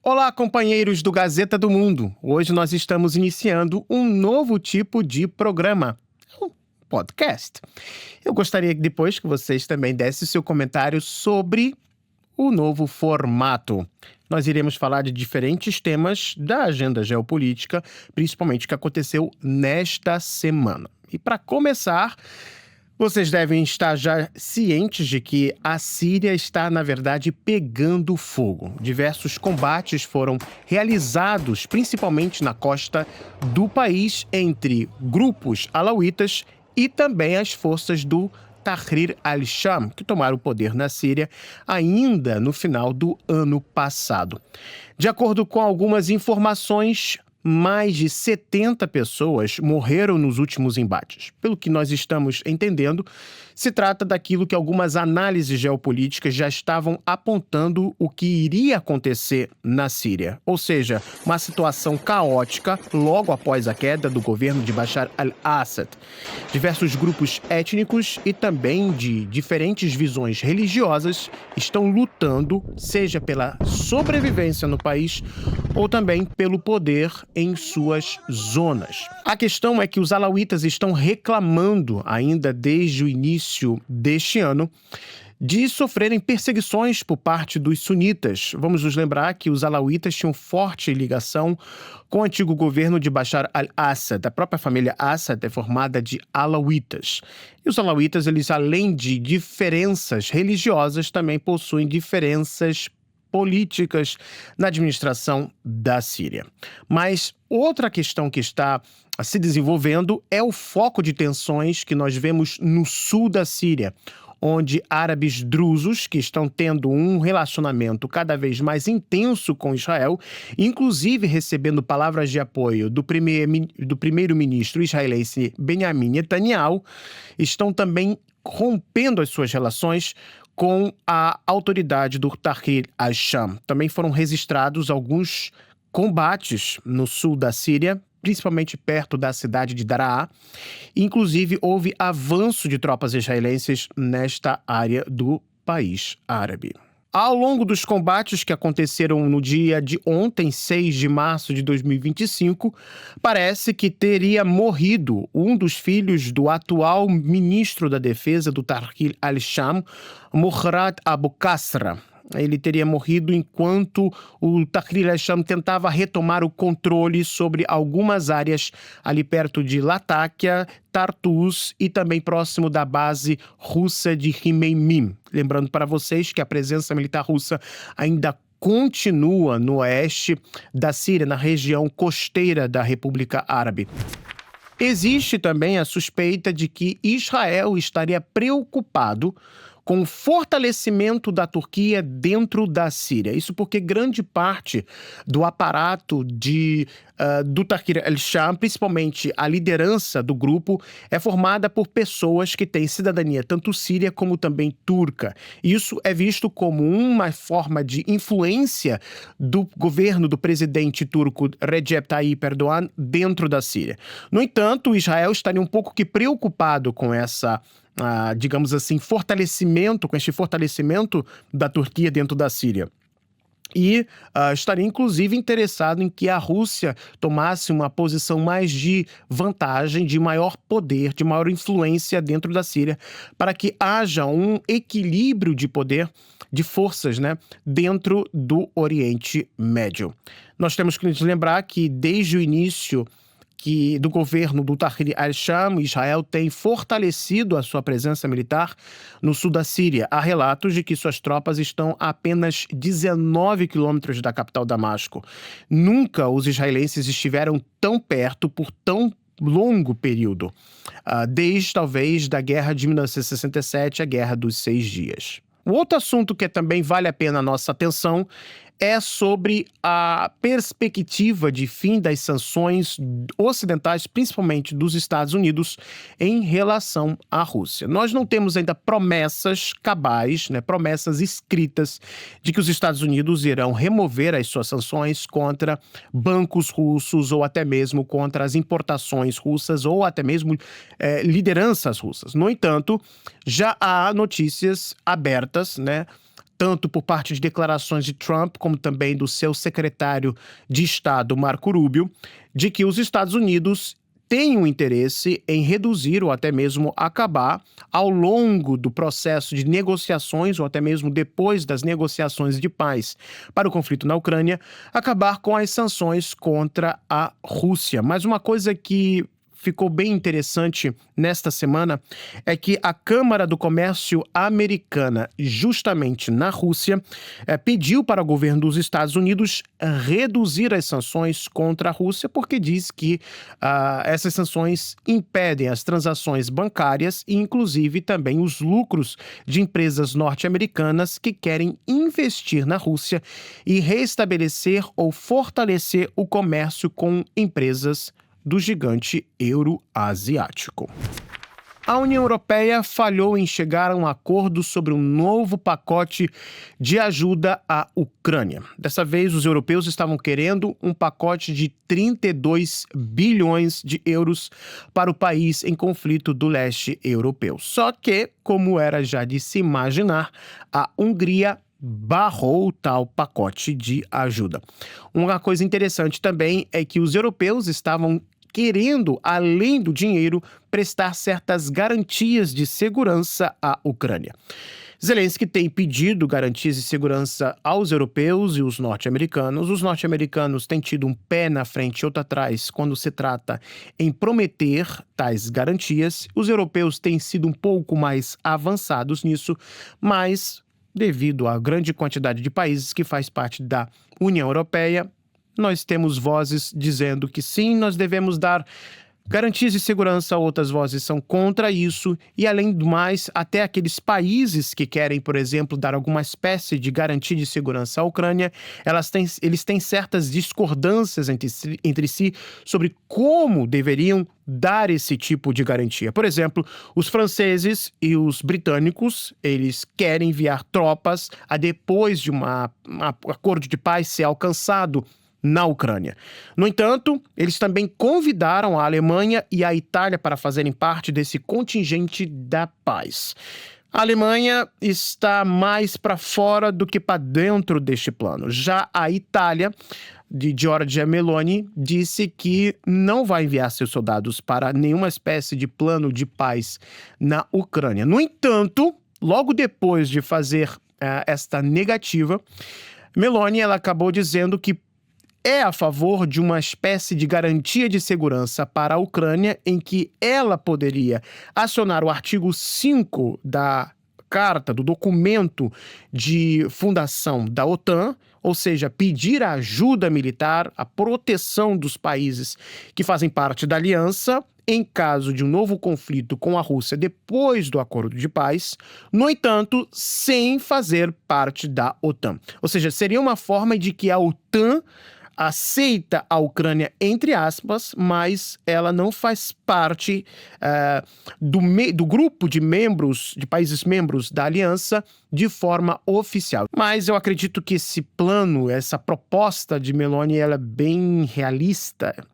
Olá, companheiros do Gazeta do Mundo. Hoje nós estamos iniciando um novo tipo de programa, um podcast. Eu gostaria depois que vocês também dessem seu comentário sobre o novo formato. Nós iremos falar de diferentes temas da agenda geopolítica, principalmente o que aconteceu nesta semana. E para começar, vocês devem estar já cientes de que a Síria está, na verdade, pegando fogo. Diversos combates foram realizados, principalmente na costa do país, entre grupos alauítas e também as forças do Tahrir al-Sham, que tomaram o poder na Síria ainda no final do ano passado. De acordo com algumas informações, mais de 70 pessoas morreram nos últimos embates. Pelo que nós estamos entendendo, se trata daquilo que algumas análises geopolíticas já estavam apontando o que iria acontecer na Síria. Ou seja, uma situação caótica logo após a queda do governo de Bashar al-Assad. Diversos grupos étnicos e também de diferentes visões religiosas estão lutando, seja pela sobrevivência no país ou também pelo poder em suas zonas. A questão é que os alauítas estão reclamando, ainda desde o início deste ano, de sofrerem perseguições por parte dos sunitas. Vamos nos lembrar que os alauítas tinham forte ligação com o antigo governo de Bashar al-Assad. A própria família Assad é formada de alauítas. E os alauítas, eles, além de diferenças religiosas, também possuem diferenças políticas na administração da Síria. Mas outra questão que está se desenvolvendo é o foco de tensões que nós vemos no sul da Síria, onde árabes drusos, que estão tendo um relacionamento cada vez mais intenso com Israel, inclusive recebendo palavras de apoio do primeiro-ministro israelense Benjamin Netanyahu, estão também rompendo as suas relações com a autoridade do Tahrir al-Sham. Também foram registrados alguns combates no sul da Síria, principalmente perto da cidade de Daraa. Inclusive, houve avanço de tropas israelenses nesta área do país árabe. Ao longo dos combates que aconteceram no dia de ontem, 6 de março de 2025, parece que teria morrido um dos filhos do atual ministro da Defesa do Tahrir al-Sham, Muharrat Abu Qasra. Ele teria morrido enquanto o Tahrir al-Sham tentava retomar o controle sobre algumas áreas ali perto de Latáquia, Tartus e também próximo da base russa de Khmeimim. Lembrando para vocês que a presença militar russa ainda continua no oeste da Síria, na região costeira da República Árabe. Existe também a suspeita de que Israel estaria preocupado com o fortalecimento da Turquia dentro da Síria. Isso porque grande parte do aparato do Tahrir al-Sham, principalmente a liderança do grupo, é formada por pessoas que têm cidadania tanto síria como também turca. Isso é visto como uma forma de influência do governo do presidente turco Recep Tayyip Erdogan dentro da Síria. No entanto, Israel estaria um pouco que preocupado com digamos assim, com este fortalecimento da Turquia dentro da Síria. E estaria, inclusive, interessado em que a Rússia tomasse uma posição mais de vantagem, de maior poder, de maior influência dentro da Síria, para que haja um equilíbrio de poder, de forças, né, dentro do Oriente Médio. Nós temos que nos lembrar que, desde o início do governo do Tahrir al-Sham, Israel tem fortalecido a sua presença militar no sul da Síria. Há relatos de que suas tropas estão a apenas 19 quilômetros da capital Damasco. Nunca os israelenses estiveram tão perto por tão longo período, desde talvez da guerra de 1967, a Guerra dos 6 Dias. Um outro assunto que também vale a pena a nossa atenção é sobre a perspectiva de fim das sanções ocidentais, principalmente dos Estados Unidos, em relação à Rússia. Nós não temos ainda promessas cabais, né, promessas escritas de que os Estados Unidos irão remover as suas sanções contra bancos russos ou até mesmo contra as importações russas ou até mesmo lideranças russas. No entanto, já há notícias abertas, né, tanto por parte de declarações de Trump, como também do seu secretário de Estado, Marco Rubio, de que os Estados Unidos têm um interesse em reduzir ou até mesmo acabar, ao longo do processo de negociações ou até mesmo depois das negociações de paz para o conflito na Ucrânia, acabar com as sanções contra a Rússia. Mas uma coisa que ficou bem interessante nesta semana é que a Câmara do Comércio americana, justamente na Rússia, pediu para o governo dos Estados Unidos reduzir as sanções contra a Rússia, porque diz que essas sanções impedem as transações bancárias e, inclusive, também os lucros de empresas norte-americanas que querem investir na Rússia e restabelecer ou fortalecer o comércio com empresas do gigante euroasiático. A União Europeia falhou em chegar a um acordo sobre um novo pacote de ajuda à Ucrânia. Dessa vez, os europeus estavam querendo um pacote de 32 bilhões de euros para o país em conflito do leste europeu. Só que, como era já de se imaginar, a Hungria barrou tal pacote de ajuda. Uma coisa interessante também é que os europeus estavam querendo, além do dinheiro, prestar certas garantias de segurança à Ucrânia. Zelensky tem pedido garantias de segurança aos europeus e os norte-americanos. Os norte-americanos têm tido um pé na frente e outro atrás quando se trata em prometer tais garantias. Os europeus têm sido um pouco mais avançados nisso, mas devido à grande quantidade de países que faz parte da União Europeia, nós temos vozes dizendo que sim, nós devemos dar garantias de segurança, outras vozes são contra isso, e além do mais, até aqueles países que querem, por exemplo, dar alguma espécie de garantia de segurança à Ucrânia, eles têm certas discordâncias entre si sobre como deveriam dar esse tipo de garantia. Por exemplo, os franceses e os britânicos, eles querem enviar tropas depois de um acordo de paz ser alcançado na Ucrânia. No entanto, eles também convidaram a Alemanha e a Itália para fazerem parte desse contingente da paz. A Alemanha está mais para fora do que para dentro deste plano. Já a Itália, de Giorgia Meloni, disse que não vai enviar seus soldados para nenhuma espécie de plano de paz na Ucrânia. No entanto, logo depois de fazer esta negativa, Meloni ela acabou dizendo que é a favor de uma espécie de garantia de segurança para a Ucrânia, em que ela poderia acionar o artigo 5 da carta, do documento de fundação da OTAN, ou seja, pedir a ajuda militar, a proteção dos países que fazem parte da aliança, em caso de um novo conflito com a Rússia depois do acordo de paz, no entanto, sem fazer parte da OTAN. Ou seja, seria uma forma de que a OTAN aceita a Ucrânia, entre aspas, mas ela não faz parte do grupo de membros, de países membros da aliança, de forma oficial. Mas eu acredito que esse plano, essa proposta de Meloni, ela é bem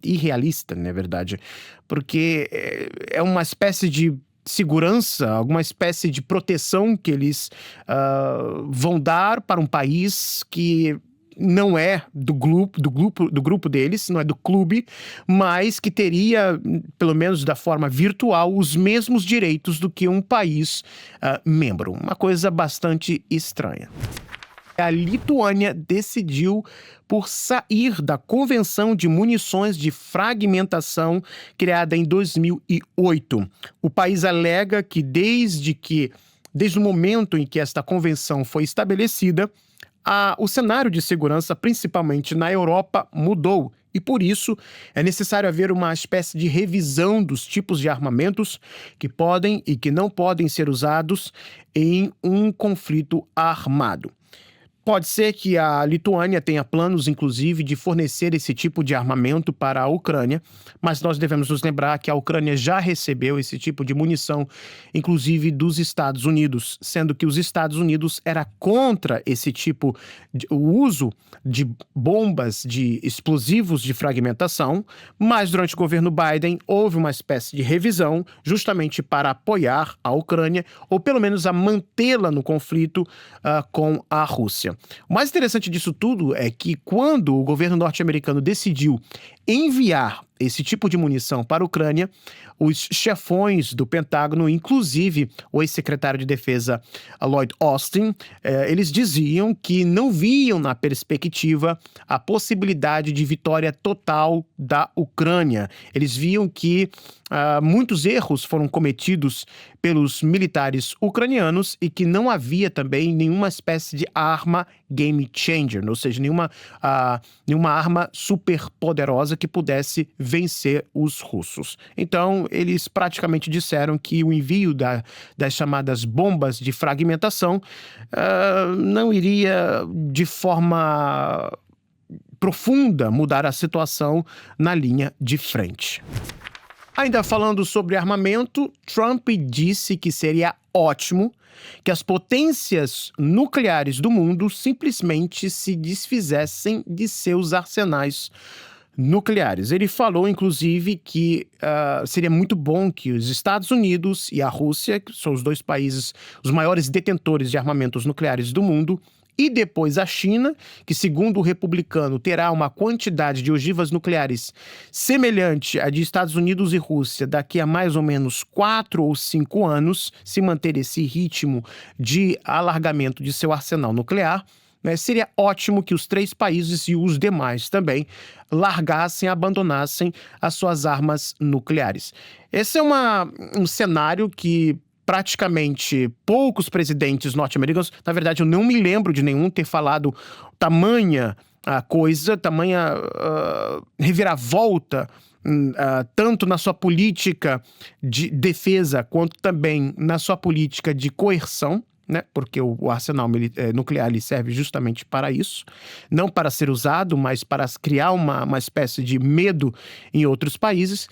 irrealista, na verdade, porque é uma espécie de segurança, alguma espécie de proteção que eles vão dar para um país que não é do grupo deles, não é do clube, mas que teria, pelo menos da forma virtual, os mesmos direitos do que um país membro. Uma coisa bastante estranha. A Lituânia decidiu por sair da Convenção de Munições de Fragmentação criada em 2008. O país alega que desde o momento em que esta convenção foi estabelecida, o cenário de segurança, principalmente na Europa, mudou e, por isso, é necessário haver uma espécie de revisão dos tipos de armamentos que podem e que não podem ser usados em um conflito armado. Pode ser que a Lituânia tenha planos, inclusive, de fornecer esse tipo de armamento para a Ucrânia, mas nós devemos nos lembrar que a Ucrânia já recebeu esse tipo de munição, inclusive dos Estados Unidos, sendo que os Estados Unidos era contra esse tipo o uso de bombas, de explosivos de fragmentação, mas durante o governo Biden houve uma espécie de revisão justamente para apoiar a Ucrânia, ou pelo menos a mantê-la no conflito com a Rússia. O mais interessante disso tudo é que quando o governo norte-americano decidiu enviar esse tipo de munição para a Ucrânia, os chefões do Pentágono, inclusive o ex-secretário de Defesa Lloyd Austin, eles diziam que não viam na perspectiva a possibilidade de vitória total da Ucrânia. Eles viam que muitos erros foram cometidos pelos militares ucranianos e que não havia também nenhuma espécie de arma game changer, ou seja, nenhuma arma super poderosa que pudesse vencer os russos. Então, eles praticamente disseram que o envio das chamadas bombas de fragmentação não iria de forma profunda mudar a situação na linha de frente. Ainda falando sobre armamento, Trump disse que seria ótimo que as potências nucleares do mundo simplesmente se desfizessem de seus arsenais nucleares. Ele falou, inclusive, que seria muito bom que os Estados Unidos e a Rússia, que são os dois países, os maiores detentores de armamentos nucleares do mundo, e depois a China, que segundo o republicano terá uma quantidade de ogivas nucleares semelhante à de Estados Unidos e Rússia daqui a mais ou menos 4 ou 5 anos, se manter esse ritmo de alargamento de seu arsenal nuclear, né, seria ótimo que os 3 países e os demais também largassem, abandonassem as suas armas nucleares. Esse é um cenário que praticamente poucos presidentes norte-americanos, na verdade eu não me lembro de nenhum ter falado tamanha reviravolta, tanto na sua política de defesa quanto também na sua política de coerção, né? Porque o arsenal nuclear ele serve justamente para isso, não para ser usado, mas para criar uma espécie de medo em outros países.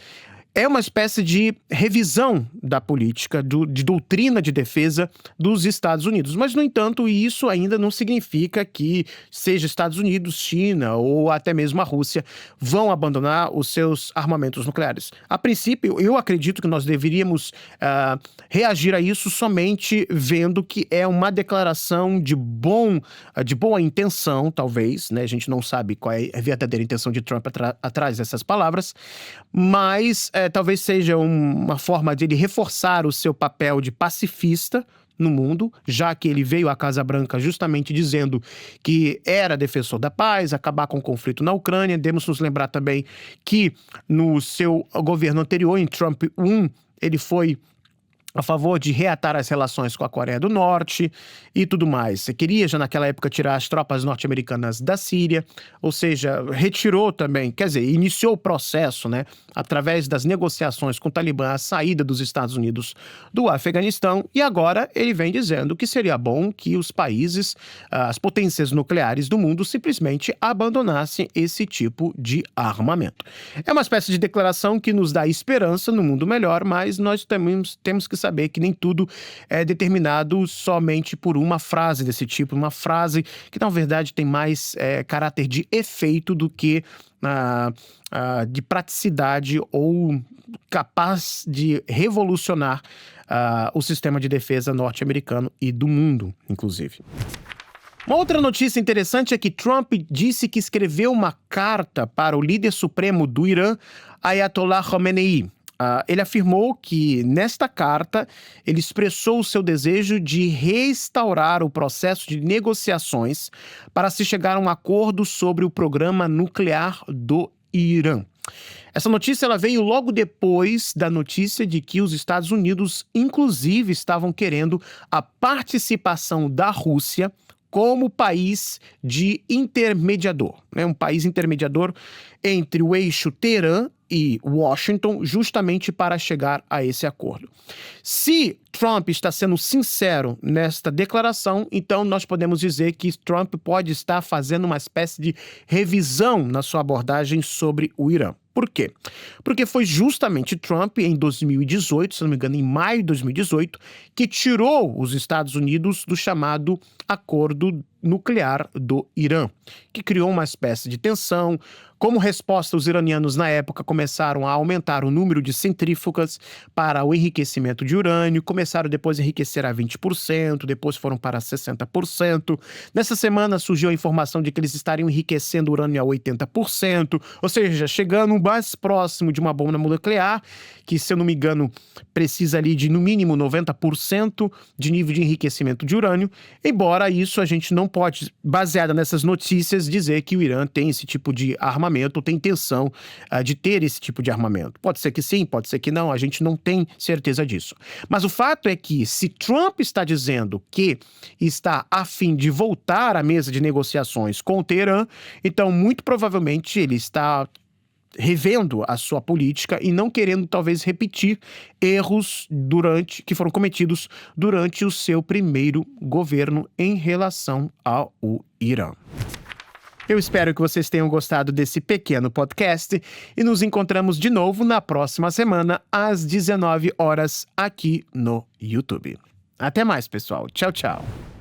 É uma espécie de revisão da política, de doutrina de defesa dos Estados Unidos. Mas, no entanto, isso ainda não significa que seja Estados Unidos, China ou até mesmo a Rússia vão abandonar os seus armamentos nucleares. A princípio, eu acredito que nós deveríamos reagir a isso somente vendo que é uma declaração de boa intenção, talvez, né? A gente não sabe qual é a verdadeira intenção de Trump atrás dessas palavras, mas talvez seja uma forma de ele reforçar o seu papel de pacifista no mundo, já que ele veio à Casa Branca justamente dizendo que era defensor da paz, acabar com o conflito na Ucrânia. Devemos nos lembrar também que no seu governo anterior, em Trump 1, ele foi a favor de reatar as relações com a Coreia do Norte e tudo mais. Você queria já naquela época tirar as tropas norte-americanas da Síria, ou seja, retirou também, quer dizer, iniciou o processo, né, através das negociações com o Talibã, a saída dos Estados Unidos do Afeganistão, e agora ele vem dizendo que seria bom que os países, as potências nucleares do mundo simplesmente abandonassem esse tipo de armamento. É uma espécie de declaração que nos dá esperança no mundo melhor, mas nós temos que saber que nem tudo é determinado somente por uma frase desse tipo, uma frase que na verdade tem mais caráter de efeito do que de praticidade ou capaz de revolucionar o sistema de defesa norte-americano e do mundo, inclusive. Uma outra notícia interessante é que Trump disse que escreveu uma carta para o líder supremo do Irã, Ayatollah Khamenei. Ele afirmou que, nesta carta, ele expressou o seu desejo de restaurar o processo de negociações para se chegar a um acordo sobre o programa nuclear do Irã. Essa notícia ela veio logo depois da notícia de que os Estados Unidos, inclusive, estavam querendo a participação da Rússia como país de intermediador, né? Um país intermediador entre o eixo Teherã e Washington justamente para chegar a esse acordo. Se Trump está sendo sincero nesta declaração, então nós podemos dizer que Trump pode estar fazendo uma espécie de revisão na sua abordagem sobre o Irã. Por quê? Porque foi justamente Trump, em 2018, se não me engano, em maio de 2018, que tirou os Estados Unidos do chamado Acordo Nuclear do Irã, que criou uma espécie de tensão. Como resposta, os iranianos, na época, começaram a aumentar o número de centrífugas para o enriquecimento de urânio, começaram depois a enriquecer a 20%, depois foram para 60%. Nessa semana surgiu a informação de que eles estariam enriquecendo urânio a 80%, ou seja, chegando mais próximo de uma bomba nuclear, que, se eu não me engano, precisa ali de, no mínimo, 90% de nível de enriquecimento de urânio. Embora isso, a gente não pode, baseada nessas notícias, dizer que o Irã tem esse tipo de armamento, tem intenção de ter esse tipo de armamento. Pode ser que sim, pode ser que não, a gente não tem certeza disso. Mas o fato é que, se Trump está dizendo que está a fim de voltar à mesa de negociações com o Teherã, então muito provavelmente ele está revendo a sua política e não querendo talvez repetir erros que foram cometidos durante o seu primeiro governo em relação ao Irã. Eu espero que vocês tenham gostado desse pequeno podcast e nos encontramos de novo na próxima semana às 19 horas aqui no YouTube. Até mais, pessoal. Tchau, tchau.